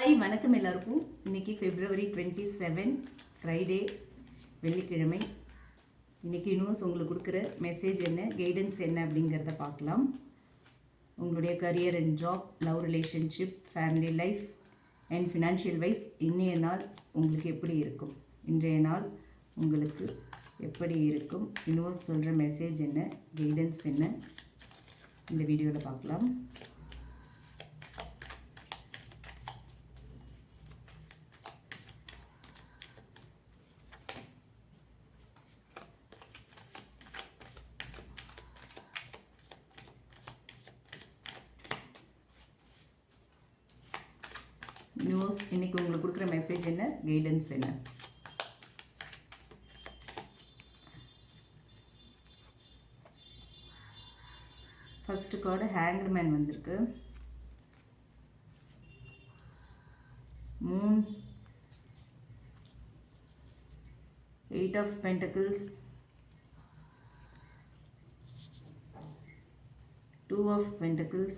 Hi வணக்கம் எல்லாருக்கும். இன்றைக்கி February 27 ஃப்ரைடே, வெள்ளிக்கிழமை. இன்றைக்கி யூனிவர்ஸ் உங்களுக்கு கொடுக்குற மெசேஜ் என்ன, கைடன்ஸ் என்ன அப்படிங்கிறத பார்க்கலாம். உங்களுடைய career and job, love relationship, family life and financial wise இன்றைய நாள் உங்களுக்கு எப்படி இருக்கும்? இன்றைய நாள் உங்களுக்கு எப்படி இருக்கும்? யூனிவர்ஸ் சொல்கிற மெசேஜ் என்ன, கைடன்ஸ் என்ன, இந்த வீடியோவில் பார்க்கலாம். யூனிவர்ஸ் இன்னைக்கு உங்களுக்கு கொடுக்குற மெசேஜ் என்ன, கைடன்ஸ் என்ன? ஃபர்ஸ்ட் கார்டு ஹேங்க்டு மேன் வந்திருக்கு. Moon, 8 of Pentacles, 2 of Pentacles,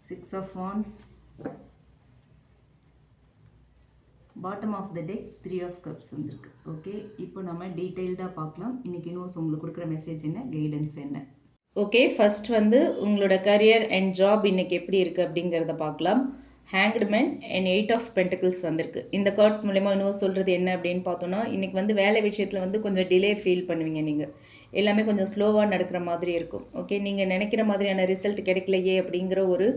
6 of Wands, bottom of the deck 3 of Cups வந்திருக்கு. ஓகே, இப்போ நம்ம டீட்டெயில்டாக பார்க்கலாம். இன்றைக்கி இன்னும் உங்களுக்கு கொடுக்குற மெசேஜ் என்ன, கைடன்ஸ் என்ன? ஓகே, ஃபர்ஸ்ட் வந்து உங்களோட கரியர் அண்ட் ஜாப் இன்றைக்கி எப்படி இருக்குது அப்படிங்கிறத பார்க்கலாம். Hanged man and 8 of Pentacles வந்திருக்கு. இந்த கார்ட்ஸ் மூலமா இன்னும் சொல்கிறது என்ன அப்படின்னு பார்த்தோன்னா, இன்றைக்கி வந்து வேலை விஷயத்தில் வந்து கொஞ்சம் டிலே ஃபீல் பண்ணுவீங்க. நீங்கள் எல்லாமே கொஞ்சம் ஸ்லோவாக நடக்கிற மாதிரி இருக்கும். ஓகே, நீங்கள் நினைக்கிற மாதிரியான ரிசல்ட் கிடைக்கலையே அப்படிங்கிற ஒரு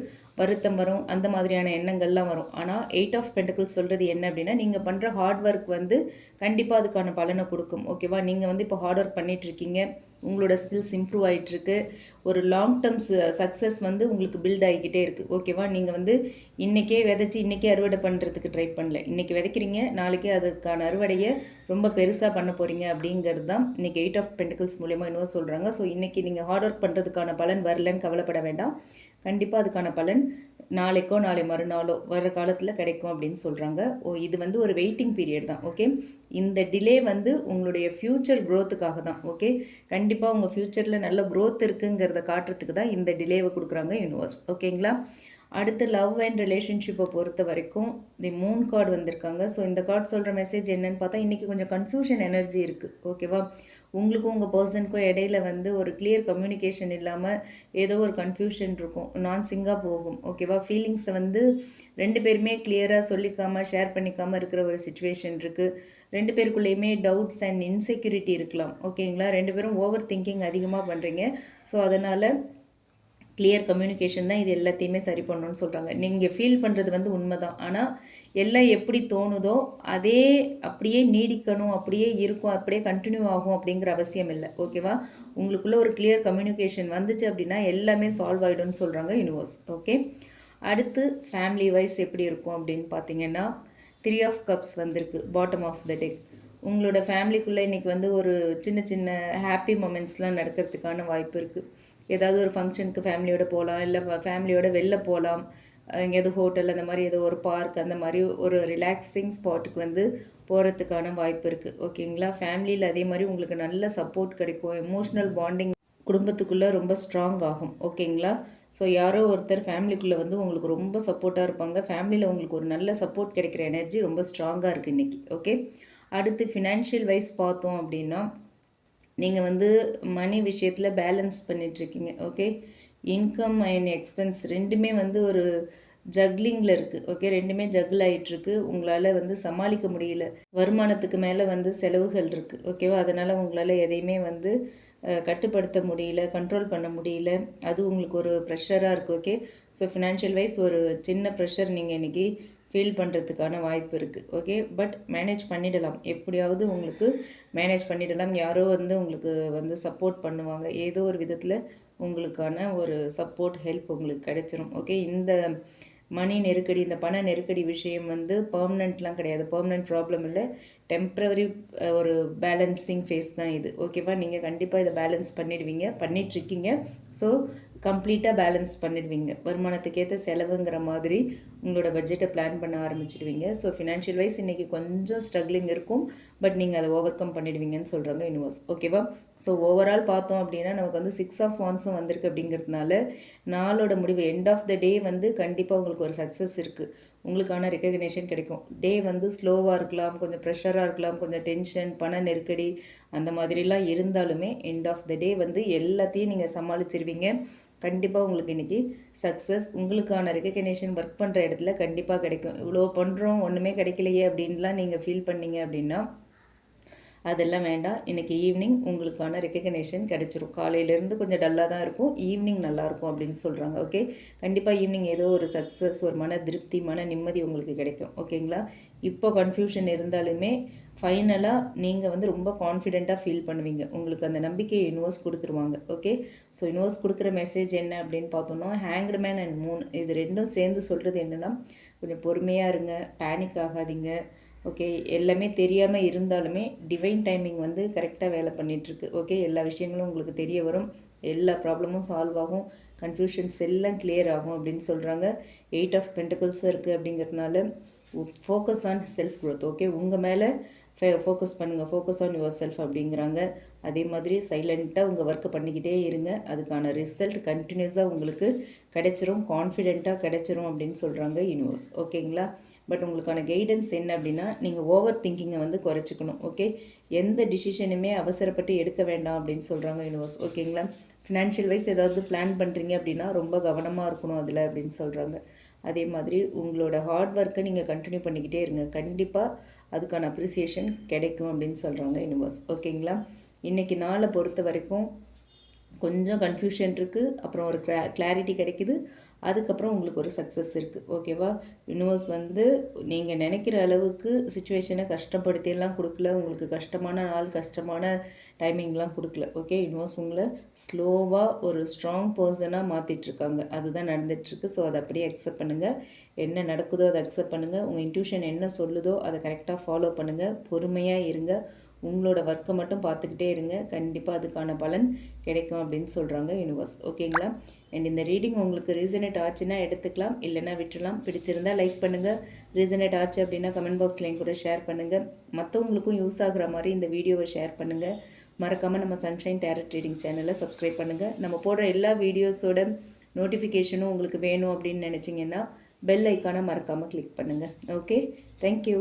வருத்தம் வரும், அந்த மாதிரியான எண்ணங்கள்லாம் வரும். ஆனால் 8 of Pentacles சொல்கிறது என்ன அப்படின்னா, நீங்கள் பண்ணுற ஹார்ட் ஒர்க் வந்து கண்டிப்பாக அதுக்கான பலனை கொடுக்கும். ஓகேவா, நீங்கள் வந்து இப்போ ஹார்ட் ஒர்க் பண்ணிகிட்ருக்கீங்க, உங்களோட ஸ்கில்ஸ் இம்ப்ரூவ் ஆகிட்டுருக்கு, ஒரு லாங் டேர்ம் சக்ஸஸ் வந்து உங்களுக்கு பில்ட் ஆகிக்கிட்டே இருக்குது. ஓகேவா, நீங்கள் வந்து இன்றைக்கே விதைச்சி இன்றைக்கே அறுவடை பண்ணுறதுக்கு ட்ரை பண்ணல. இன்றைக்கி விதைக்கிறீங்க, நாளைக்கே அதுக்கான அறுவடையை ரொம்ப பெருசாக பண்ண போகிறீங்க அப்படிங்கிறது தான் இன்றைக்கி 8 of Pentacles மூலமாக இன்னும் சொல்கிறாங்க. ஸோ இன்றைக்கி நீங்கள் ஹார்ட் ஒர்க் பண்ணுறதுக்கான பலன் வரலன்னு கவலைப்பட வேண்டாம். கண்டிப்பாக அதுக்கான பலன் நாளைக்கோ நாளை மறுநாளோ வர காலத்தில் கிடைக்கும் அப்படின்னு சொல்கிறாங்க. இது வந்து ஒரு வெயிட்டிங் பீரியட் தான். ஓகே, இந்த டிலே வந்து உங்களுடைய ஃப்யூச்சர் க்ரோத்துக்காக தான். ஓகே, கண்டிப்பாக உங்கள் ஃப்யூச்சரில் நல்ல க்ரோத் இருக்குங்கிறத காட்டுறதுக்கு தான் இந்த டிலேவை கொடுக்குறாங்க யூனிவர்ஸ். ஓகேங்களா, அடுத்து லவ் அண்ட் ரிலேஷன்ஷிப்பை பொறுத்த வரைக்கும் தி மூன் கார்டு வந்திருக்காங்க. ஸோ இந்த கார்டு சொல்கிற மெசேஜ் என்னன்னு பார்த்தா, இன்றைக்கி கொஞ்சம் கன்ஃபியூஷன் எனர்ஜி இருக்குது. ஓகேவா, உங்களுக்கும் உங்கள் பர்சனுக்கும் இடையில வந்து ஒரு கிளியர் கம்யூனிகேஷன் இல்லாமல் ஏதோ ஒரு கன்ஃபியூஷன் இருக்கும், நான் சிங்காக போகும். ஓகேவா, ஃபீலிங்ஸை வந்து ரெண்டு பேருமே கிளியராக சொல்லிக்காமல் ஷேர் பண்ணிக்காமல் இருக்கிற ஒரு சுச்சுவேஷன் இருக்குது. ரெண்டு பேருக்குள்ளேயுமே டவுட்ஸ் அண்ட் இன்செக்யூரிட்டி இருக்கலாம். ஓகேங்களா, ரெண்டு பேரும் ஓவர் திங்கிங் அதிகமாக பண்ணுறீங்க. ஸோ அதனால் கிளியர் கம்யூனிகேஷன் தான் இது எல்லாத்தையுமே சரி பண்ணணும்னு சொல்கிறாங்க. நீங்கள் ஃபீல் பண்ணுறது வந்து உண்மை தான். ஆனால் எல்லாம் எப்படி தோணுதோ அதே அப்படியே நீடிக்கணும், அப்படியே இருக்கும், அப்படியே கண்டினியூ ஆகும் அப்படிங்கிற அவசியம் இல்லை. ஓகேவா, உங்களுக்குள்ளே ஒரு கிளியர் கம்யூனிகேஷன் வந்துச்சு அப்படின்னா எல்லாமே சால்வ் ஆகிடும்னு சொல்கிறாங்க யூனிவர்ஸ். ஓகே, அடுத்து ஃபேமிலி வைஸ் எப்படி இருக்கும் அப்படின்னு பார்த்தீங்கன்னா, 3 of Cups வந்திருக்கு, பாட்டம் ஆஃப் த டெக். உங்களோட ஃபேமிலிக்குள்ளே இன்றைக்கி வந்து ஒரு சின்ன சின்ன ஹாப்பி மொமெண்ட்ஸ்லாம் நடக்கிறதுக்கான வாய்ப்பு இருக்குது. ஏதாவது ஒரு ஃபங்க்ஷனுக்கு ஃபேமிலியோடு போகலாம், இல்லை ஃபேமிலியோடு வெளில போகலாம், எங்கேயாவது ஹோட்டல் அந்த மாதிரி ஏதோ ஒரு பார்க் அந்த மாதிரி ஒரு ரிலாக்ஸிங் ஸ்பாட்டுக்கு வந்து போகிறதுக்கான வாய்ப்பு இருக்குது. ஓகேங்களா, ஃபேமிலியில் அதே மாதிரி உங்களுக்கு நல்ல சப்போர்ட் கிடைக்கும், எமோஷ்னல் பாண்டிங் குடும்பத்துக்குள்ளே ரொம்ப ஸ்ட்ராங் ஆகும். ஓகேங்களா, ஸோ யாரோ ஒருத்தர் ஃபேமிலிக்குள்ளே வந்து உங்களுக்கு ரொம்ப சப்போர்ட்டாக இருப்பாங்க. ஃபேமிலியில் உங்களுக்கு ஒரு நல்ல சப்போர்ட் கிடைக்கிற எனர்ஜி ரொம்ப ஸ்ட்ராங்காக இருக்குது இன்றைக்கி. ஓகே, அடுத்து ஃபினான்ஷியல் வைஸ் பார்த்தோம் அப்படின்னா, நீங்கள் வந்து மணி விஷயத்தில் பேலன்ஸ் பண்ணிகிட்ருக்கீங்க. ஓகே, இன்கம் அண்ட் எக்ஸ்பென்ஸ் ரெண்டுமே வந்து ஒரு ஜக்லிங்கில் இருக்குது. ஓகே, ரெண்டுமே ஜக்கிள் ஆகிட்டுருக்கு. உங்களால் வந்து சமாளிக்க முடியல, வருமானத்துக்கு மேலே வந்து செலவுகள் இருக்குது. ஓகேவா, அதனால் உங்களால் எதையுமே வந்து கட்டுப்படுத்த முடியல, கண்ட்ரோல் பண்ண முடியல. அது உங்களுக்கு ஒரு ப்ரெஷராக இருக்குது. ஓகே, ஸோ ஃபினான்ஷியல் வைஸ் ஒரு சின்ன ப்ரெஷர் நீங்கள் இன்றைக்கி ஃபீல் பண்ணுறதுக்கான வாய்ப்பு இருக்குது. ஓகே, பட் மேனேஜ் பண்ணிடலாம், எப்படியாவது உங்களுக்கு மேனேஜ் பண்ணிடலாம். யாரோ வந்து உங்களுக்கு வந்து சப்போர்ட் பண்ணுவாங்க, ஏதோ ஒரு விதத்தில் உங்களுக்கான ஒரு சப்போர்ட் ஹெல்ப் உங்களுக்கு கிடைச்சிரும். ஓகே, இந்த மணி நெருக்கடி, இந்த பண நெருக்கடி விஷயம் வந்து பர்மனெண்ட்லாம் கிடையாது, பர்மனெண்ட் ப்ராப்ளம் இல்லை, டெம்ப்ரவரி ஒரு பேலன்சிங் ஃபேஸ் தான் இது. ஓகேவா, நீங்கள் கண்டிப்பாக இதை பேலன்ஸ் பண்ணிடுவீங்க, பண்ணிகிட்ருக்கீங்க. ஸோ கம்ப்ளீட்டாக பேலன்ஸ் பண்ணிடுவீங்க. வருமானத்துக்கேற்ற செலவுங்கிற மாதிரி உங்களோட பட்ஜெட்டை பிளான் பண்ண ஆரம்பிச்சிடுவீங்க. ஸோ ஃபினான்ஷியல் வைஸ் இன்றைக்கி கொஞ்சம் ஸ்ட்ரகிளிங் இருக்கும், பட் நீங்கள் அதை ஓவர் கம் பண்ணிடுவீங்கன்னு சொல்கிறாங்க யூனிவர்ஸ். ஓகேவா? ஸோ ஓவரால் பார்த்தோம் அப்படின்னா நமக்கு வந்து 6 ஆஃப் வான்ஸும் வந்திருக்கு அப்படிங்கிறதுனால நாளோட முடிவு எண்ட் ஆஃப் த டே வந்து கண்டிப்பாக உங்களுக்கு ஒரு சக்ஸஸ் இருக்குது. உங்களுக்கான ரெக்கக்னேஷன் கிடைக்கும். டே வந்து ஸ்லோவாக இருக்கலாம், கொஞ்சம் ப்ரெஷராக இருக்கலாம், கொஞ்சம் டென்ஷன், பண நெருக்கடி அந்த மாதிரிலாம் இருந்தாலுமே எண்ட் ஆஃப் த டே வந்து எல்லாத்தையும் நீங்கள் சமாளிச்சிருவீங்க. கண்டிப்பாக உங்களுக்கு இன்றைக்கி சக்ஸஸ், உங்களுக்கான ரெக்கக்னேஷன் ஒர்க் பண்ணுற இடத்துல கண்டிப்பாக கிடைக்கும். இவ்வளோ பண்ணுறோம் ஒன்றுமே கிடைக்கலையே அப்படின்லாம் நீங்கள் ஃபீல் பண்ணீங்க அப்படின்னா அதெல்லாம் வேண்டாம். இன்றைக்கி ஈவினிங் உங்களுக்கான ரெக்கக்னேஷன் கிடச்சிரும். காலையிலேருந்து கொஞ்சம் டல்லாக தான் இருக்கும், ஈவினிங் நல்லாயிருக்கும் அப்படின்னு சொல்கிறாங்க. ஓகே, கண்டிப்பாக ஈவினிங் ஏதோ ஒரு சக்ஸஸ், ஒரு மன திருப்தி, மன நிம்மதி உங்களுக்கு கிடைக்கும். ஓகேங்களா? இப்போ கன்ஃபியூஷன் இருந்தாலுமே ஃபைனலாக நீங்கள் வந்து ரொம்ப கான்ஃபிடெண்ட்டாக ஃபீல் பண்ணுவீங்க. உங்களுக்கு அந்த நம்பிக்கையை யூனிவர்ஸ் கொடுத்துருவாங்க. ஓகே, ஸோ யூனிவர்ஸ் கொடுக்குற மெசேஜ் என்ன அப்படின்னு பார்த்தோம்னா, ஹேங்க்டு மேன் அண்ட் மூன் இது ரெண்டும் சேர்ந்து சொல்கிறது என்னென்னா, கொஞ்சம் பொறுமையாக இருங்க, பேனிக் ஆகாதீங்க. ஓகே, எல்லாமே தெரியாமல் இருந்தாலுமே டிவைன் டைமிங் வந்து கரெக்டாக வேலை பண்ணிகிட்ருக்கு. ஓகே, எல்லா விஷயங்களும் உங்களுக்கு தெரிய வரும், எல்லா ப்ராப்ளமும் சால்வ் ஆகும், கன்ஃபியூஷன்ஸ் எல்லாம் கிளியர் ஆகும் அப்படின்னு சொல்கிறாங்க. 8 ஆஃப் பென்டிகல்ஸும் இருக்குது அப்படிங்கிறதுனால focus on self growth. Okay, உங்கள் மேலே ஃபோக்கஸ் பண்ணுங்கள், ஃபோக்கஸ் ஆன் யுவர் செல்ஃப் அப்படிங்கிறாங்க. அதே மாதிரி சைலண்ட்டாக உங்கள் ஒர்க்கை பண்ணிக்கிட்டே இருங்க, அதுக்கான ரிசல்ட் கண்டினியூஸாக உங்களுக்கு கிடைச்சிரும், கான்ஃபிடெண்ட்டாக கிடைச்சிரும் அப்படின்னு சொல்கிறாங்க யூனிவர்ஸ். ஓகேங்களா? பட் உங்களுக்கான கைடன்ஸ் என்ன அப்படின்னா, நீங்கள் ஓவர் திங்கிங்கை வந்து குறைச்சிக்கணும். ஓகே, எந்த டிசிஷனுமே அவசரப்பட்டு எடுக்க வேண்டாம் அப்படின்னு சொல்கிறாங்க யூனிவர்ஸ். ஓகேங்களா? ஃபினான்ஷியல் வைஸ் ஏதாவது பிளான் பண்ணுறீங்க அப்படின்னா ரொம்ப கவனமாக இருக்கணும் அதில் அப்படின்னு சொல்கிறாங்க. அதே மாதிரி உங்களோட ஹார்ட் ஒர்க்கை நீங்கள் கண்டினியூ பண்ணிக்கிட்டே இருங்க, கண்டிப்பாக அதுக்கான அப்ரிசியேஷன் கிடைக்கும் அப்படின்னு சொல்கிறாங்க யூனிவர்ஸ். ஓகேங்களா? இன்றைக்கி நாளை பொறுத்த வரைக்கும் கொஞ்சம் கன்ஃபியூஷன் இருக்குது, அப்புறம் ஒரு கிளாரிட்டி கிடைக்குது, அதுக்கப்புறம் உங்களுக்கு ஒரு சக்ஸஸ் இருக்குது. ஓகேவா? யூனிவர்ஸ் வந்து நீங்கள் நினைக்கிற அளவுக்கு சுச்சுவேஷனை கஷ்டப்படுத்தியெல்லாம் கொடுக்கல, உங்களுக்கு கஷ்டமான நாள், கஷ்டமான டைமிங்லாம் கொடுக்கல. ஓகே, யூனிவர்ஸ் உங்களை ஸ்லோவாக ஒரு ஸ்ட்ராங் பர்சனாக மாற்றிட்டுருக்காங்க, அதுதான் நடந்துகிட்ருக்கு. ஸோ அதை அப்படியே அக்செப்ட் பண்ணுங்கள், என்ன நடக்குதோ அதை அக்செப்ட் பண்ணுங்கள், உங்கள் இன்ட்யூஷன் என்ன சொல்லுதோ அதை கரெக்டாக ஃபாலோ பண்ணுங்கள், பொறுமையாக இருங்க, உங்களோட ஒர்க்கை மட்டும் பார்த்துக்கிட்டே இருங்க, கண்டிப்பாக அதுக்கான பலன் கிடைக்கும் அப்படின்னு சொல்கிறாங்க யூனிவர்ஸ். ஓகேங்களா? அண்ட் இந்த ரீடிங் உங்களுக்கு ரீசனேட் ஆச்சுன்னா எடுத்துக்கலாம், இல்லைன்னா விட்டுலாம். பிடிச்சிருந்தால் லைக் பண்ணுங்கள், ரீசனேட் ஆச்சு அப்படின்னா கமெண்ட் பாக்ஸ்லையும் கூட ஷேர் பண்ணுங்கள், மற்றவங்களுக்கும் யூஸ் ஆகுற மாதிரி இந்த வீடியோவை ஷேர் பண்ணுங்கள். மறக்காமல் நம்ம சன்ஷைன் டேரட் ரீடிங் சேனலை சப்ஸ்கிரைப் பண்ணுங்கள். நம்ம போடுற எல்லா வீடியோஸோட நோட்டிஃபிகேஷனும் உங்களுக்கு வேணும் அப்படின்னு நினச்சிங்கன்னா பெல் ஐக்கானை மறக்காமல் கிளிக் பண்ணுங்கள். Okay, thank you.